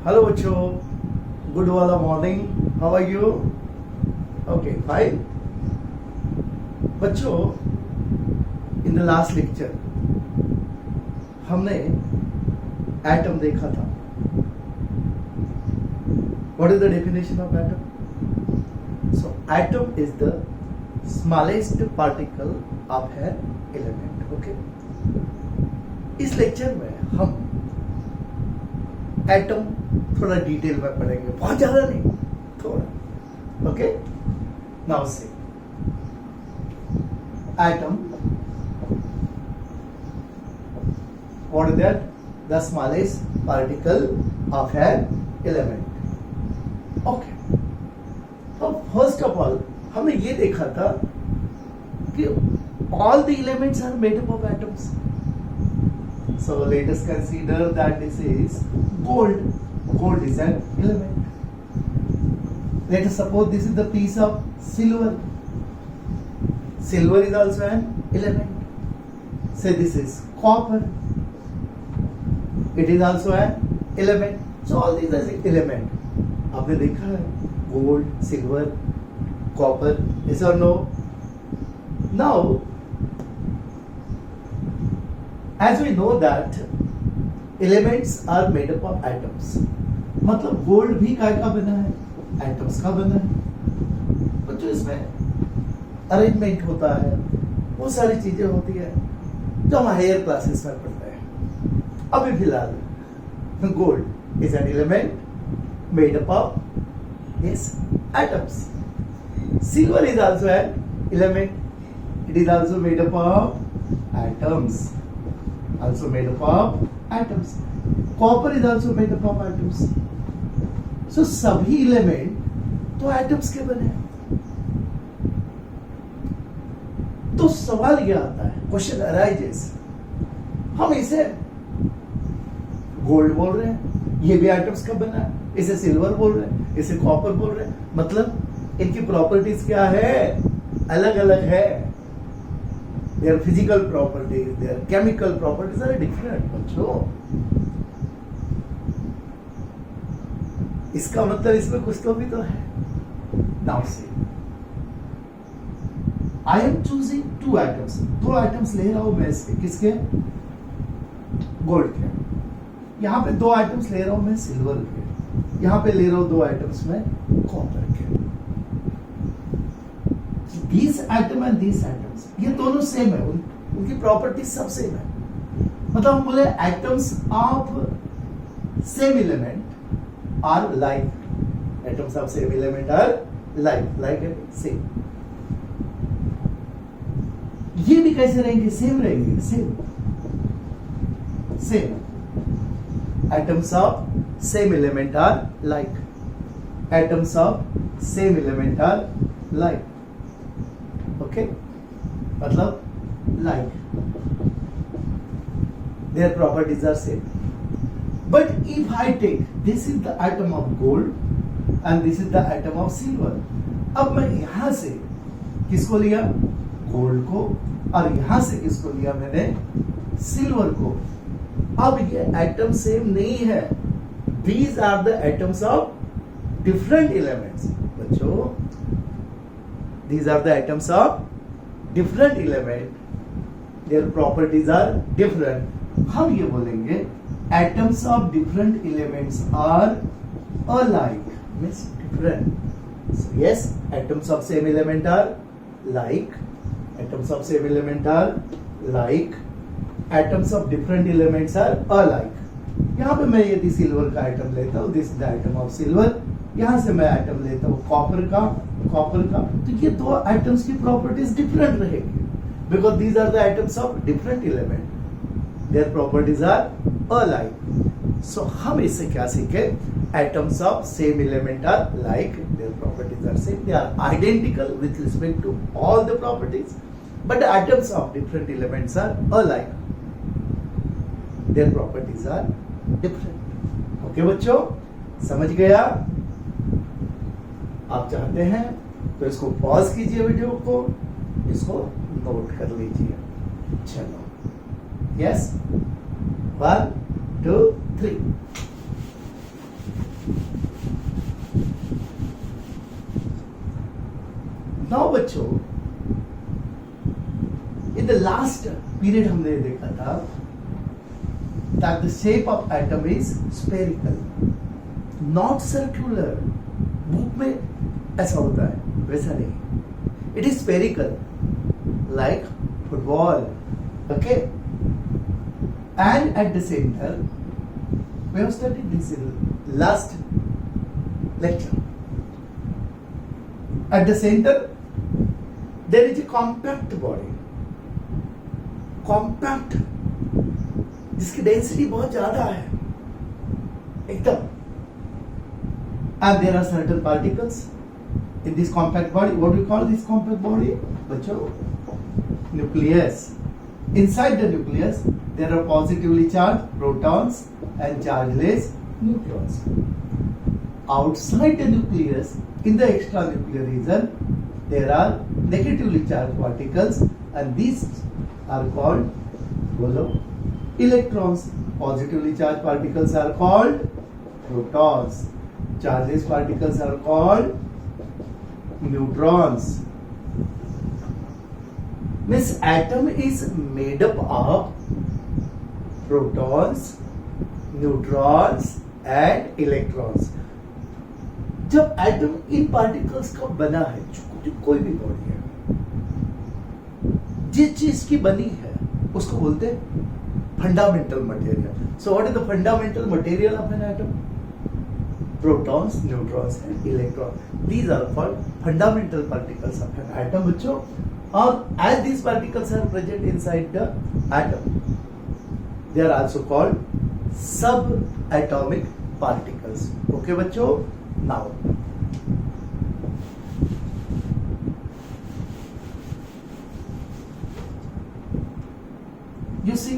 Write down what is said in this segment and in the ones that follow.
Hello बच्चों, good वाला morning, how are you? Okay fine बच्चों, इन द लास्ट लेक्चर हमने एटम देखा था. What is the definition of atom? So atom is the smallest particle of an element. Okay, इस lecture में हम atom थोड़ा डिटेल में पढ़ेंगे, बहुत ज्यादा नहीं, थोड़ा. ओके, नाउ से atom, what is that? The smallest particle of an element. Okay, तो फर्स्ट ऑफ ऑल हमने ये देखा था कि all the elements are made up of atoms. So let us consider that this is gold. Gold is an element. Let us suppose this is the piece of silver. Silver is also an element. Say this is copper. It is also an element. So all these are element. आपने देखा है gold, silver, copper. Yes or no? Now, as we know that elements are made up of atoms. मतलब gold भी काय का बना है? Atoms का बना है. बच्चों, इसमें अरेंजमेंट होता है, वो सारी चीजें होती है जो हम हायर क्लासेस में पढ़ते हैं. अभी फिलहाल gold is an element made up of yes atoms. Silver is also an element. It is also made up of atoms. Also made up of atoms. Copper is also made up of atoms. So सभी element तो atoms के बने हैं. तो सवाल यह आता है, क्वेश्चन अराइजेस, हम इसे गोल्ड बोल रहे हैं, ये भी एटम्स का बना है, इसे सिल्वर बोल रहे हैं, इसे कॉपर बोल रहे हैं. मतलब इनकी प्रॉपर्टीज क्या है? अलग अलग है. Their physical properties, their chemical properties are different. बच्चों, इसका मतलब इसमें कुछ तो भी तो है. Now see, I am choosing two atoms. दो एटम्स ले रहा हूं मैं इसके. किसके? गोल्ड के. यहां पे दो एटम्स ले रहा हूं मैं सिल्वर के. यहां पे ले रहा हूं दो एटम्स में कॉपर के. These atom and these atoms, ये दोनों सेम है, उनकी प्रॉपर्टी सब सेम है. मतलब हम बोले atoms of same element are like. Atoms of same element are like. Like है सेम. ये भी कैसे रहेंगे? सेम रहेंगे. Same same. Atoms of same element are like. Atoms of same element are like. Okay, मतलब like their properties are same. But if I take this is the atom of gold and this is the atom of silver, अब मैं यहां से किसको लिया? Gold को. और यहां से किसको लिया मैंने? सिल्वर को. अब ये एटम सेम नहीं है. These are the atoms of different elements. बच्चों, these are the atoms of different element. Their properties are different. हम ये बोलेंगे atoms of different elements are alike. Means different. So yes, atoms of same element are like. Atoms of same element are like. Atoms of different elements are alike. यहाँ पे मैं यदि silver का item लेता हूँ, this is the item of silver. यहां से मैं आइटम लेता हूं कॉपर का. तो ये दो आइटम्स की प्रॉपर्टीज डिफरेंट रहेगी. Because these are the items of different element. Their properties are alike. So हम इससे क्या सीखे? Atoms of same element are like. Their properties are same. They are identical with respect to all the properties. But atoms of different elements are alike. Their properties are different. Okay बच्चों, समझ गया? आप चाहते हैं तो इसको pause कीजिए, video को, इसको नोट कर लीजिए. चलो, यस, 1 2 3. नाउ बच्चों, इन द लास्ट पीरियड हमने देखा था that the shape of atom is spherical, not circular. Book में ऐसा होता है, वैसा नहीं. It is spherical, like football. Okay? And at the center, we have studied this in last lecture. At the center, there is a compact body. Compact, जिसकी density बहुत ज्यादा है एकदम. And there are certain particles in this compact body. What do you call this compact body? बच्चों, nucleus. Inside the nucleus, there are positively charged protons and chargeless neutrons. Outside the nucleus, in the extranuclear region, there are negatively charged particles, and these are called electrons. Positively charged particles are called protons. Chargeless particles are called neutrons. Means atom is made up of protons, neutrons and electrons. जब atom in particles का बना है, जो कोई भी body है, जिस चीज की बनी है उसको बोलते हैं fundamental material. So what is the fundamental material of an atom? Protons, neutrons and electrons. These are called fundamental particles of an atom, बच्चों. और as these particles are present inside the atom, they are also called subatomic particles. Okay, बच्चों. Now, you see,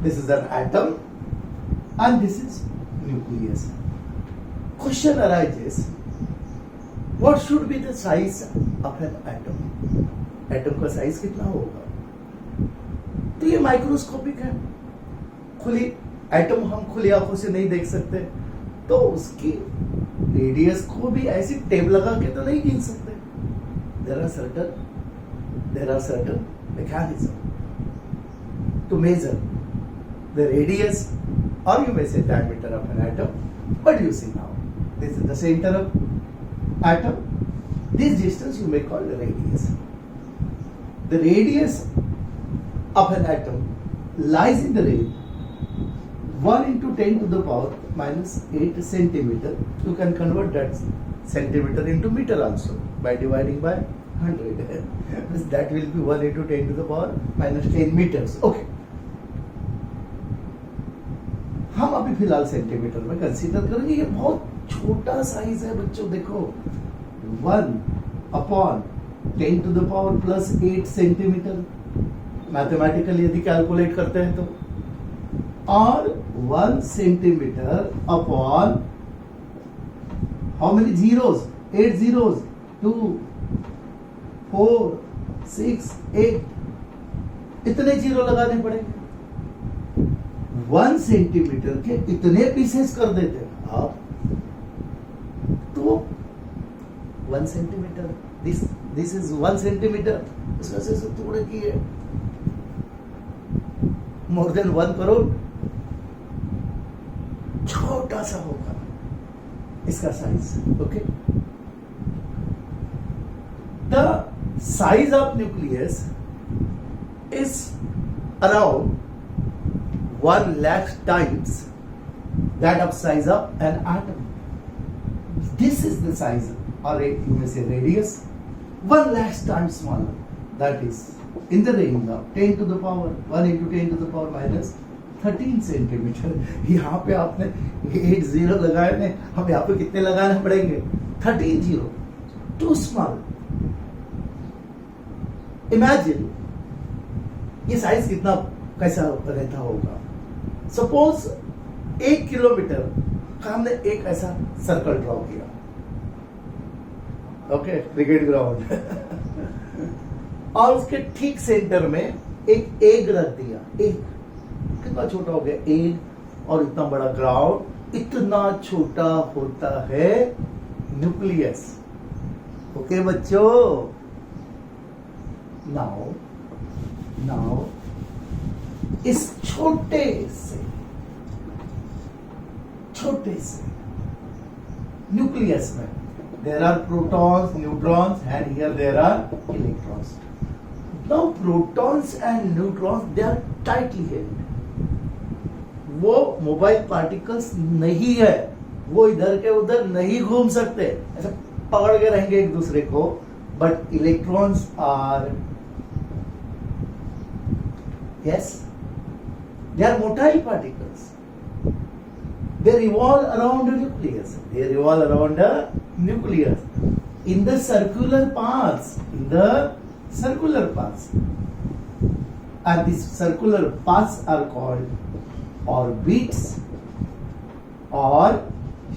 this is an atom. And this is nucleus. Question arises, what should be the size of an atom? Atom का size कितना होगा? तो ये microscopic है. खुली atom हम खुली आंखों से नहीं देख सकते, तो उसकी रेडियस को भी ऐसी टेप लगा के तो नहीं गिन सकते. There are certain mechanism to measure the radius, or you may say diameter of an atom. But you see now, this is the center of atom. This distance you may call the radius. The radius of an atom lies in the range 1 into 10 to the power minus 8 centimeter. You can convert that centimeter into meter also by dividing by 100. That will be 1 into 10 to the power minus 10 meters. Okay. हम अभी फिलहाल centimetre में consider करेंगे. ये बहुत छोटा size है बच्चों. देखो, 1/10 to the power plus 8 centimetre. Mathematically यदि कैलकुलेट करते हैं तो, और 1 centimetre upon how many zeros? 8 zeros. 2, 4, 6, 8. इतने जीरो लगाने पड़ेंगे. 1 सेंटीमीटर के इतने पीसेस कर देते हैं आप, तो 1 सेंटीमीटर, दिस इज 1 सेंटीमीटर. इसमें से टुकड़े की है मोर देन 1 करोड़. छोटा सा होगा इसका size. Okay. The size of nucleus is around 1 lakh times that of size of an atom. This is the size, or you may say radius, 1 lakh times smaller. That is in the range of 10 to the power 1 into 10 to the power minus 13 centimetre. यहाँ पे आपने 8 zero लगाए ने, हम यहाँ पे कितने लगाने पड़ेंगे? 13 जीरो. Too small. इमेजिन ये साइज कितना कैसा रहता होगा. सपोज 1 किलोमीटर का हमने एक ऐसा सर्कल ड्रॉ किया. Okay, cricket ground. और उसके ठीक सेंटर में एक एग रख दिया. एग कितना छोटा हो गया? एग और इतना बड़ा ग्राउंड. इतना छोटा होता है न्यूक्लियस. ओके बच्चों, नाउ इस छोटे से न्यूक्लियस में there are protons, neutrons, and here there are electrons. Now protons and neutrons, they are tightly held. वो मोबाइल पार्टिकल्स नहीं है, वो इधर के उधर नहीं घूम सकते, ऐसे पकड़ के रहेंगे एक दूसरे को. But electrons are, yes, they are motile particles. They revolve around the nucleus. In the circular paths. And these circular paths are called orbits or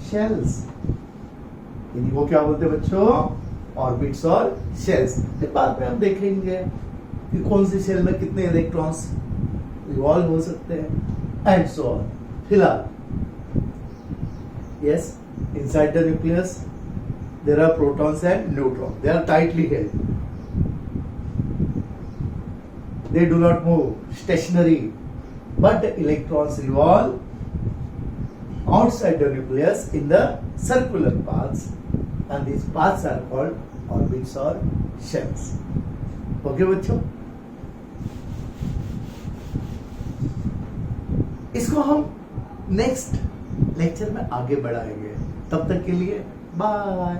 shells. इनको क्या बोलते हैं बच्चों? ऑर्बिट्स और शेल्स. फिर बाद में हम देखेंगे कि कौन सी शेल में कितने इलेक्ट्रॉन्स रिवॉल्व हो सकते हैं एंड सो ऑन. फिलहाल yes, inside the nucleus there are protons and neutrons. They are tightly held. They do not move stationary, but the electrons revolve outside the nucleus in the circular paths, and these paths are called orbits or shells. Okay बच्चों, इसको हम next lecture में आगे बढ़ाएंगे. तब तक के लिए बाय.